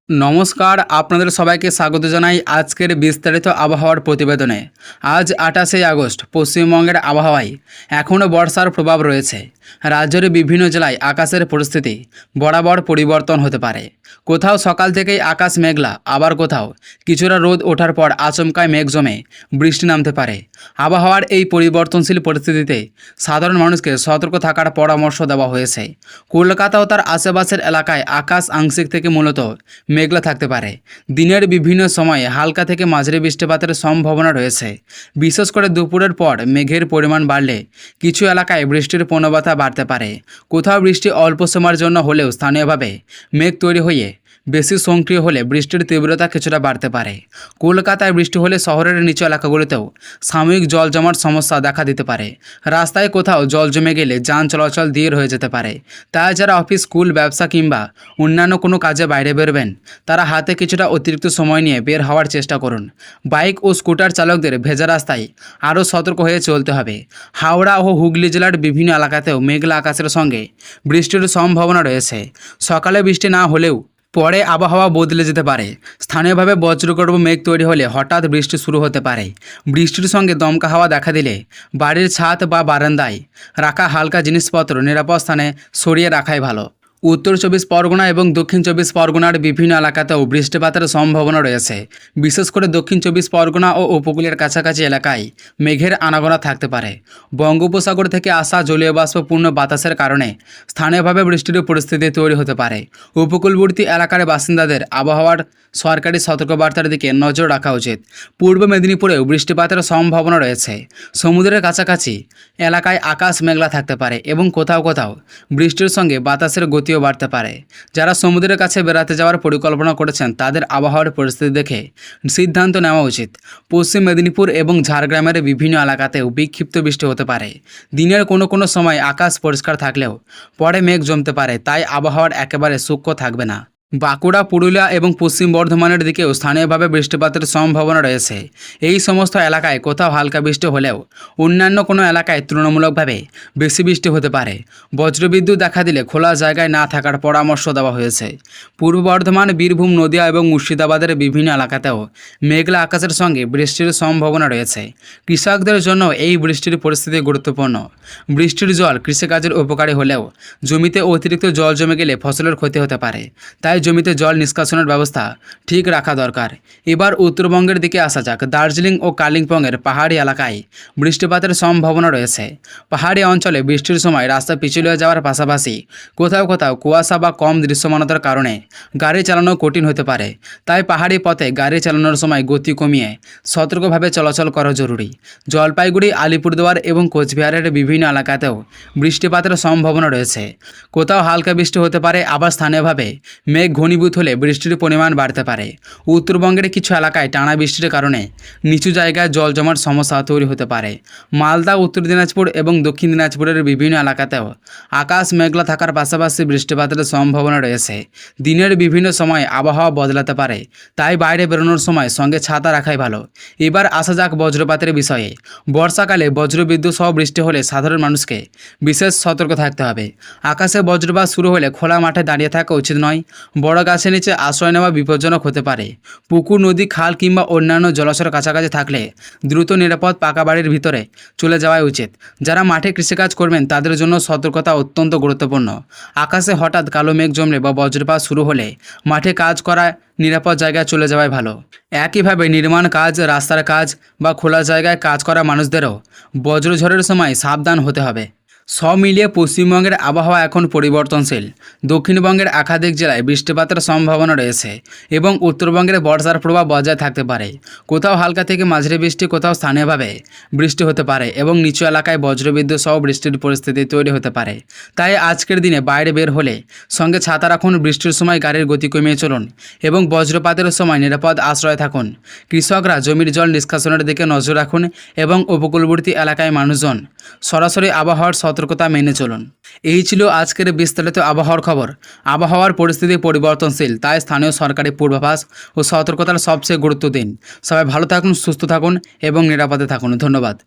নমস্কার, আপনাদের সবাইকে স্বাগত জানাই আজকের বিস্তারিত আবহাওয়ার প্রতিবেদনে। আজ 28শে আগস্ট। পশ্চিমবঙ্গের আবহাওয়ায় এখনও বর্ষার প্রভাব রয়েছে। রাজ্যের বিভিন্ন জেলায় আকাশের পরিস্থিতি বরাবর পরিবর্তন হতে পারে। কোথাও সকাল থেকেই আকাশ মেঘলা, আবার কোথাও কিছুটা রোদ ওঠার পর আচমকায় মেঘ জমে বৃষ্টি নামতে পারে। আবহাওয়ার এই পরিবর্তনশীল পরিস্থিতিতে সাধারণ মানুষকে সতর্ক থাকার পরামর্শ দেওয়া হয়েছে। কলকাতা ও তার আশেপাশের এলাকায় আকাশ আংশিক থেকে মূলত মেঘলা থাকতে পারে। দিনের বিভিন্ন সময়ে হালকা থেকে মাঝারি বৃষ্টিপাতের সম্ভাবনা রয়েছে। বিশেষ করে দুপুরের পর মেঘের পরিমাণ বাড়লে কিছু এলাকায় বৃষ্টির প্রবণতা বাড়তে পারে। কোথাও বৃষ্টি অল্প সময়ের জন্য হলেও স্থানীয়ভাবে মেঘ তৈরি হয়ে বেশি সক্রিয় হলে বৃষ্টির তীব্রতা কিছুটা বাড়তে পারে। কলকাতায় বৃষ্টি হলে শহরের নিচু এলাকাগুলিতেও সাময়িক জল জমার সমস্যা দেখা দিতে পারে। রাস্তায় কোথাও জল জমে গেলে যান চলাচল ধীর হয়ে যেতে পারে। তাই যারা অফিস, স্কুল, ব্যবসা কিংবা অন্যান্য কোনো কাজে বাইরে বেরোবেন তারা হাতে কিছুটা অতিরিক্ত সময় নিয়ে বের হওয়ার চেষ্টা করুন। বাইক ও স্কুটার চালকদের ভেজা রাস্তায় আরও সতর্ক হয়ে চলতে হবে। হাওড়া ও হুগলি জেলার বিভিন্ন এলাকাতেও মেঘলা আকাশের সঙ্গে বৃষ্টির সম্ভাবনা রয়েছে। সকালে বৃষ্টি না হলেও পরে আবহাওয়া বদলে যেতে পারে। স্থানীয়ভাবে বজ্রগর্ভ মেঘ তৈরি হলে হঠাৎ বৃষ্টি শুরু হতে পারে। বৃষ্টির সঙ্গে দমকা হাওয়া দেখা দিলে বাড়ির ছাদ বা বারান্দায় রাখা হালকা জিনিসপত্র নিরাপদ স্থানে সরিয়ে রাখাই ভালো। উত্তর 24 পরগনা এবং দক্ষিণ 24 পরগনার বিভিন্ন এলাকাতেও বৃষ্টিপাতের সম্ভাবনা রয়েছে। বিশেষ করে দক্ষিণ 24 পরগনা ও উপকূলের কাছাকাছি এলাকায় মেঘের আনাগোনা থাকতে পারে। বঙ্গোপসাগর থেকে আসা জলীয় বাষ্পপূর্ণ বাতাসের কারণে স্থানীয়ভাবে বৃষ্টির পরিস্থিতি তৈরি হতে পারে। উপকূলবর্তী এলাকার বাসিন্দাদের আবহাওয়ার সরকারি সতর্কবার্তার দিকে নজর রাখা উচিত। পূর্ব মেদিনীপুরেও বৃষ্টিপাতের সম্ভাবনা রয়েছে। সমুদ্রের কাছাকাছি এলাকায় আকাশ মেঘলা থাকতে পারে এবং কোথাও কোথাও বৃষ্টির সঙ্গে বাতাসের গতিও বাড়তে পারে। যারা সমুদ্রের কাছে বেড়াতে যাওয়ার পরিকল্পনা করেছেন তাদের আবহাওয়ার পরিস্থিতি দেখে সিদ্ধান্ত নেওয়া উচিত। পশ্চিম মেদিনীপুর এবং ঝাড়গ্রামের বিভিন্ন এলাকাতেও বিক্ষিপ্ত বৃষ্টি হতে পারে। দিনের কোনো সময় আকাশ পরিষ্কার থাকলেও পরে মেঘ জমতে পারে, তাই আবহাওয়ার একেবারে সূক্ষ্ম থাকবে না। বাঁকুড়া, পুরুলিয়া এবং পশ্চিম বর্ধমানের দিকেও স্থানীয়ভাবে বৃষ্টিপাতের সম্ভাবনা রয়েছে। এই সমস্ত এলাকায় কোথাও হালকা বৃষ্টি হলেও অন্যান্য কোনো এলাকায় তুলনামূলকভাবে বেশি বৃষ্টি হতে পারে। বজ্রবিদ্যুৎ দেখা দিলে খোলা জায়গায় না থাকার পরামর্শ দেওয়া হয়েছে। পূর্ব বর্ধমান, বীরভূম, নদিয়া এবং মুর্শিদাবাদের বিভিন্ন এলাকাতেও মেঘলা আকাশের সঙ্গে বৃষ্টির সম্ভাবনা রয়েছে। কৃষকদের জন্য এই বৃষ্টির পরিস্থিতি গুরুত্বপূর্ণ। বৃষ্টির জল কৃষিকাজের উপকারী হলেও জমিতে অতিরিক্ত জল জমে গেলে ফসলের ক্ষতি হতে পারে। তাই জমিতে জল নিষ্কাশনের ব্যবস্থা ঠিক রাখা দরকার। এবার উত্তরবঙ্গের দিকে আসা যাক। দার্জিলিং ও কালিম্পংয়ের পাহাড়ি এলাকায় বৃষ্টিপাতের সম্ভাবনা রয়েছে। পাহাড়ি অঞ্চলে বৃষ্টির সময় রাস্তা পিছলে যাওয়ার পাশাপাশি কোথাও কোথাও কুয়াশা বা কম দৃশ্যমানতার কারণে গাড়ি চালানো কঠিন হতে পারে। তাই পাহাড়ি পথে গাড়ি চালানোর সময় গতি কমিয়ে সতর্কভাবে চলাচল করা জরুরি। জলপাইগুড়ি, আলিপুরদুয়ার এবং কোচবিহারের বিভিন্ন এলাকাতেও বৃষ্টিপাতের সম্ভাবনা রয়েছে। কোথাও হালকা বৃষ্টি হতে পারে, আবার স্থানীয়ভাবে মেঘ ঘনীভূত হলে বৃষ্টির পরিমাণ বাড়তে পারে। উত্তরবঙ্গের কিছু এলাকায় টানা বৃষ্টির কারণে নিচু জায়গায় জল জমার সমস্যা তৈরি হতে পারে। মালদা, উত্তর দিনাজপুর এবং দক্ষিণ দিনাজপুরের বিভিন্ন এলাকাতেও আকাশ মেঘলা থাকার পাশাপাশি বৃষ্টিপাতের সম্ভাবনা রয়েছে। দিনের বিভিন্ন সময় আবহাওয়া বদলাতে পারে, তাই বাইরে বেরোনোর সময় সঙ্গে ছাতা রাখাই ভালো। এবার আসা যাক বজ্রপাতের বিষয়ে। বর্ষাকালে বজ্রবিদ্যুৎ সহ বৃষ্টি হলে সাধারণ মানুষকে বিশেষ সতর্ক থাকতে হবে। আকাশে বজ্রপাত শুরু হলে খোলা মাঠে দাঁড়িয়ে থাকা উচিত নয়। বড় গাছের নিচে আশ্রয় নেওয়া বিপজ্জনক হতে পারে। পুকুর, নদী, খাল কিংবা অন্যান্য জলাশয়ের কাছাকাছি থাকলে দ্রুত নিরাপদ পাকা বাড়ির ভিতরে চলে যাওয়াই উচিত। যারা মাঠে কৃষিকাজ করবেন তাদের জন্য সতর্কতা অত্যন্ত গুরুত্বপূর্ণ। আকাশে হঠাৎ কালো মেঘ জমলে বা বজ্রপাত শুরু হলে মাঠে কাজ করা নিরাপদ জায়গায় চলে যাওয়াই ভালো। একইভাবে নির্মাণ কাজ, রাস্তার কাজ বা খোলা জায়গায় কাজ করা মানুষদেরও বজ্রঝড়ের সময় সাবধান হতে হবে। সব মিলিয়ে পশ্চিমবঙ্গের আবহাওয়া এখন পরিবর্তনশীল। দক্ষিণবঙ্গের একাধিক জেলায় বৃষ্টিপাতের সম্ভাবনা রয়েছে এবং উত্তরবঙ্গের বর্ষার প্রভাব বজায় থাকতে পারে। কোথাও হালকা থেকে মাঝারি বৃষ্টি, কোথাও স্থানীয়ভাবে বৃষ্টি হতে পারে এবং নিচু এলাকায় বজ্রবিদ্যুৎ সহ বৃষ্টির পরিস্থিতি তৈরি হতে পারে। তাই আজকের দিনে বাইরে বের হলে সঙ্গে ছাতা রাখুন, বৃষ্টির সময় গাড়ির গতি কমিয়ে চলুন এবং বজ্রপাতের সময় নিরাপদ আশ্রয় থাকুন। কৃষকরা জমির জল নিষ্কাশনের দিকে নজর রাখুন এবং উপকূলবর্তী এলাকায় মানুষজন সরাসরি আবহাওয়ার সতর্কতা মেনে চলুন। এই ছিল আজকের বিস্তারিত আবহাওয়ার খবর। আবহাওয়ার পরিস্থিতি পরিবর্তনশীল, তাই স্থানীয় সরকারি পূর্বাভাস ও সতর্কতার সবচেয়ে গুরুত্ব দিন। সবাই ভালো থাকুন, সুস্থ থাকুন এবং নিরাপদে থাকুন। ধন্যবাদ।